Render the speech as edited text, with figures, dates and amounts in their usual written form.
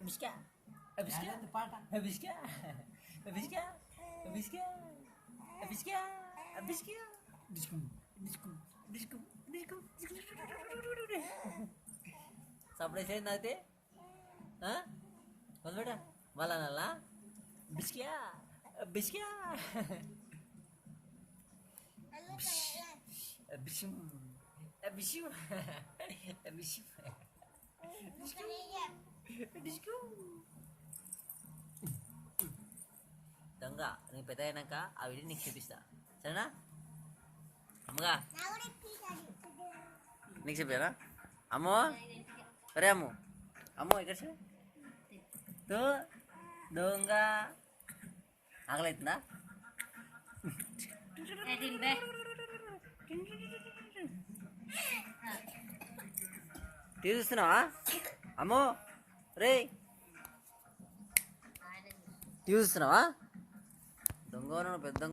బిస్కా బిస్కా బిస్కా బిస్కా బిస్కా బిస్కా బిస్కా disk disk disk disk సప్పుడు చేసింది అయితే మొదలుపెట్ట మళ్ళా నల్లా బిస్కా బిస్కా బిషం బిషం బిషం డిస్కు దొంగ నీకు పెద్ద అయినాక ఆ వీడియో నీకు చూపిస్తా సరేనా అమ్మగా నీకు చెప్పారా అమ్మో సరే అమ్ము అమ్మో ఇక్కడ తో దొంగ ఆకలవుతుందా చూస్తున్నావా అమ్మో రే చూస్తున్నావా దొంగ పెద్ద